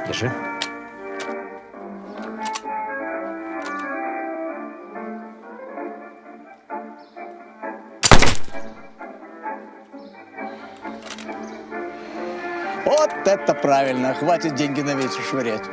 Держи. Вот это правильно, хватит деньги на ветер швырять.